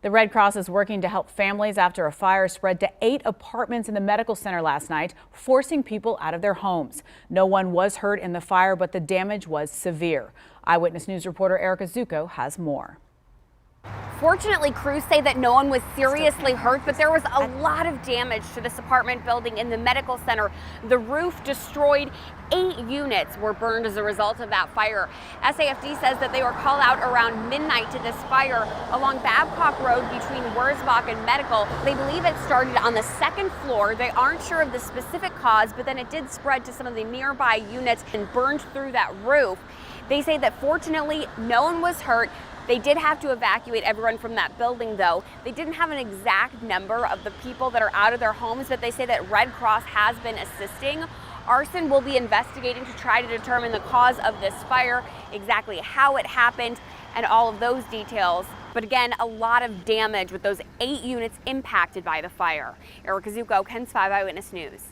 The Red Cross is working to help families after a fire spread to 8 apartments in the medical center last night, forcing people out of their homes. No one was hurt in the fire, but the damage was severe. Eyewitness News reporter Erica Zucco has more. Fortunately, crews say that no one was seriously hurt, but there was a lot of damage to this apartment building in the medical center. The roof destroyed. 8 units were burned as a result of that fire. SAFD says that they were called out around midnight to this fire along Babcock Road between Wurzbach and Medical. They believe it started on the 2nd floor. They aren't sure of the specific cause, but then it did spread to some of the nearby units and burned through that roof. They say that fortunately no one was hurt. They did have to evacuate everyone from that building, though. They didn't have an exact number of the people that are out of their homes, but they say that Red Cross has been assisting. Arson will be investigating to try to determine the cause of this fire, exactly how it happened, and all of those details. But again, a lot of damage with those 8 units impacted by the fire. Erica Zucco, KENS 5 Eyewitness News.